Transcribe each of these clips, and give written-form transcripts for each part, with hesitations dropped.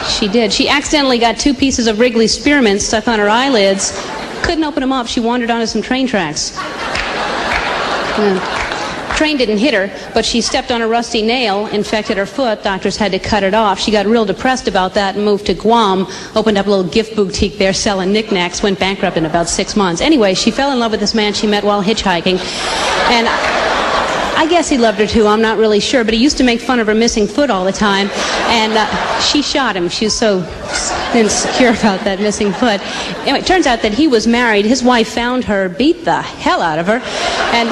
She did. She accidentally got 2 pieces of Wrigley spearmint stuck on her eyelids. Couldn't open them up. She wandered onto some train tracks. Train didn't hit her, but she stepped on a rusty nail, infected her foot. Doctors had to cut it off. She got real depressed about that and moved to Guam, opened up a little gift boutique there selling knickknacks, went bankrupt in about 6 months. Anyway, she fell in love with this man she met while hitchhiking. And I guess he loved her too, I'm not really sure, but he used to make fun of her missing foot all the time. And she shot him. She was so insecure about that missing foot. Anyway, it turns out that he was married. His wife found her, beat the hell out of her, and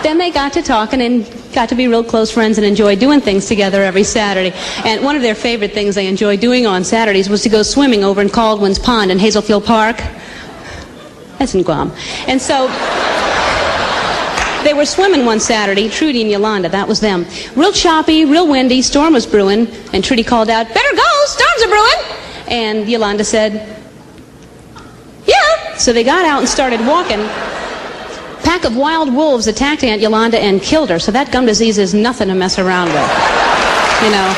then they got to talking and got to be real close friends and enjoy doing things together every Saturday. And one of their favorite things they enjoyed doing on Saturdays was to go swimming over in Caldwell's Pond in Hazelfield Park. That's in Guam. And so they were swimming one Saturday, Trudy and Yolanda, that was them. Real choppy, real windy, storm was brewing, and Trudy called out, "Better go, storms are brewing!" And Yolanda said, "Yeah." So they got out and started walking. A pack of wild wolves attacked Aunt Yolanda and killed her, so that gum disease is nothing to mess around with. You know.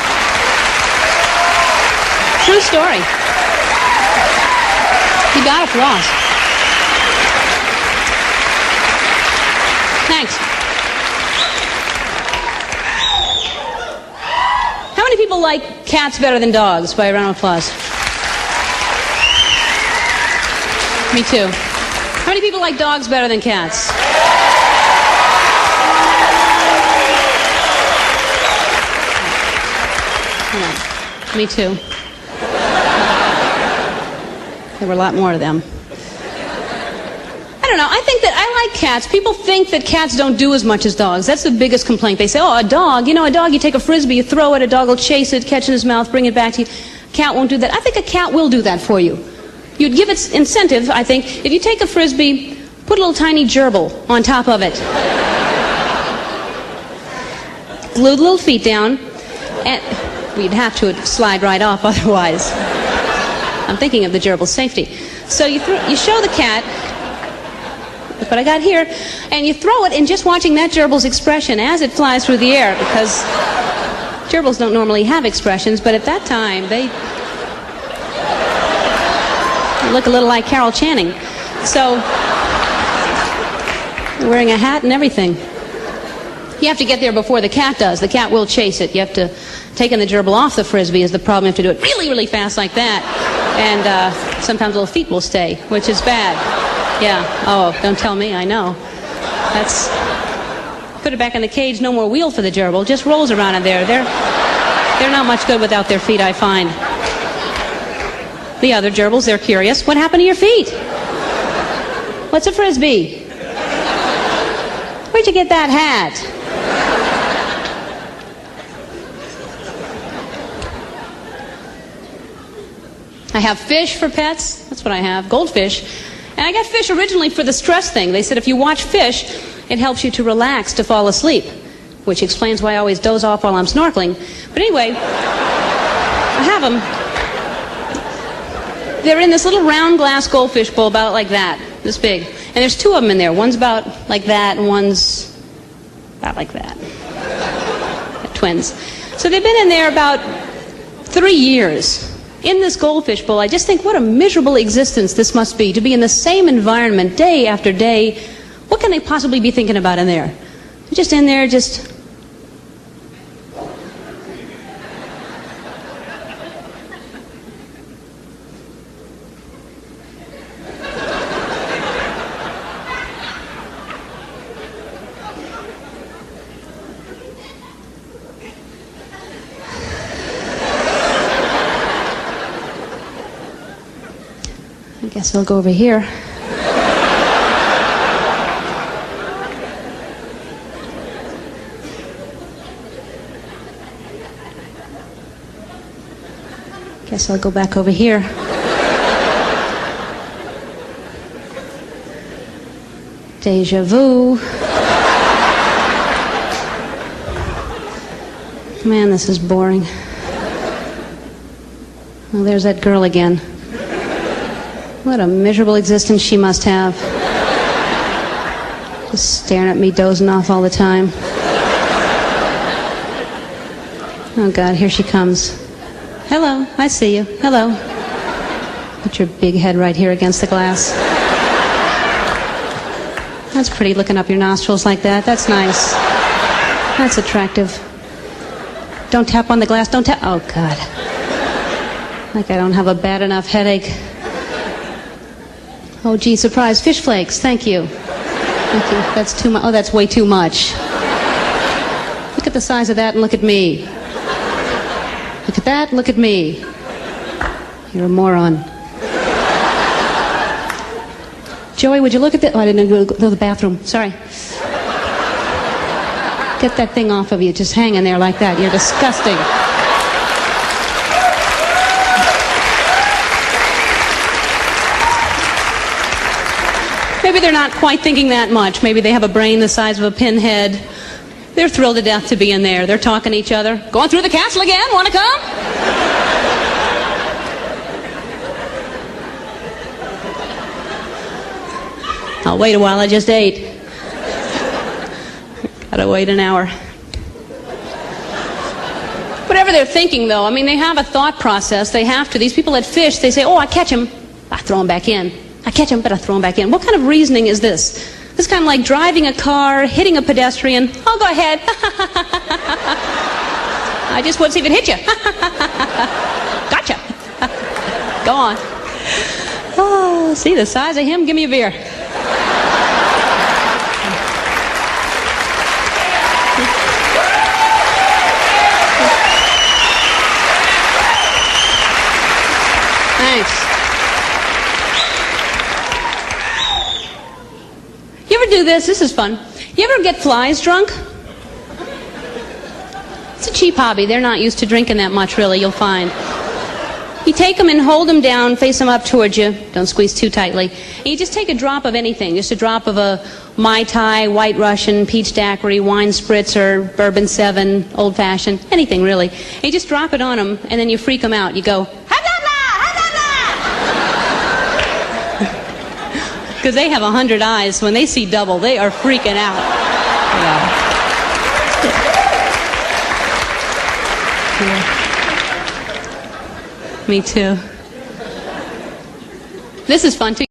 True story. You got applause. Thanks. How many people like cats better than dogs? By a round of applause. Me too. How many people like dogs better than cats? Yeah, me too. There were a lot more of them. I don't know. I think that I like cats. People think that cats don't do as much as dogs. That's the biggest complaint. They say, "Oh, a dog, you know, a dog, you take a frisbee, you throw it, a dog will chase it, catch it in his mouth, bring it back to you. A cat won't do that." I think a cat will do that for you. You'd give it incentive, I think, if you take a frisbee, put a little tiny gerbil on top of it. Glue the little feet down, and we'd have to slide right off otherwise. I'm thinking of the gerbil's safety. So you show the cat what I got here, and you throw it, and just watching that gerbil's expression as it flies through the air, because gerbils don't normally have expressions, but at that time they look a little like Carol Channing. So, wearing a hat and everything. You have to get there before the cat does. The cat will chase it. You have to take the gerbil off the frisbee is the problem. You have to do it really, really fast like that. And sometimes little feet will stay, which is bad. Yeah. Oh, don't tell me. I know. That's... Put it back in the cage. No more wheel for the gerbil. Just rolls around in there. They're not much good without their feet, I find. The other gerbils, they're curious. What happened to your feet? What's a frisbee? Where'd you get that hat? I have fish for pets. That's what I have. Goldfish. And I got fish originally for the stress thing. They said if you watch fish, it helps you to relax, to fall asleep. Which explains why I always doze off while I'm snorkeling. But anyway, I have them. They're in this little round glass goldfish bowl about like that, this big. And there's 2 of them in there. One's about like that and one's about like that. Twins. So they've been in there about 3 years. In this goldfish bowl, I just think what a miserable existence this must be, to be in the same environment day after day. What can they possibly be thinking about in there? They're just in there, just... I guess I'll go over here. Guess I'll go back over here. Deja vu. Man, this is boring. Well, there's that girl again. What a miserable existence she must have. Just staring at me, dozing off all the time. Oh, God, here she comes. Hello, I see you. Hello. Put your big head right here against the glass. That's pretty, looking up your nostrils like that. That's nice. That's attractive. Don't tap on the glass. Don't tap. Oh, God. Like I don't have a bad enough headache. Oh, gee, surprise. Fish flakes. Thank you. Thank you. That's too much. Oh, that's way too much. Look at the size of that and look at me. Look at that, look at me. You're a moron. Joey, would you look at that? Oh, I didn't go to the bathroom. Sorry. Get that thing off of you, just hanging there like that. You're disgusting. Maybe they're not quite thinking that much. Maybe they have a brain the size of a pinhead. They're thrilled to death to be in there. They're talking to each other. Going through the castle again? Want to come? I'll wait a while. I just ate. Gotta wait an hour. Whatever they're thinking, though, I mean, they have a thought process. They have to. These people that fish, they say, oh, I catch him. I throw him back in. I catch him, but I throw him back in. What kind of reasoning is this? This is kind of like driving a car, hitting a pedestrian. Oh, go ahead. I just want to see if it hit you. Gotcha. Go on. Oh, see the size of him? Give me a beer. Thanks. You ever do this? This is fun. You ever get flies drunk? It's a cheap hobby. They're not used to drinking that much, really, you'll find. You take them and hold them down, face them up towards you. Don't squeeze too tightly. And you just take a drop of anything. Just a drop of a Mai Tai, White Russian, Peach Daiquiri, Wine Spritzer, Bourbon 7, Old Fashioned, anything really. And you just drop it on them, and then you freak them out. You go, because they have 100 eyes. When they see double, they are freaking out. Yeah. Me too. This is fun too.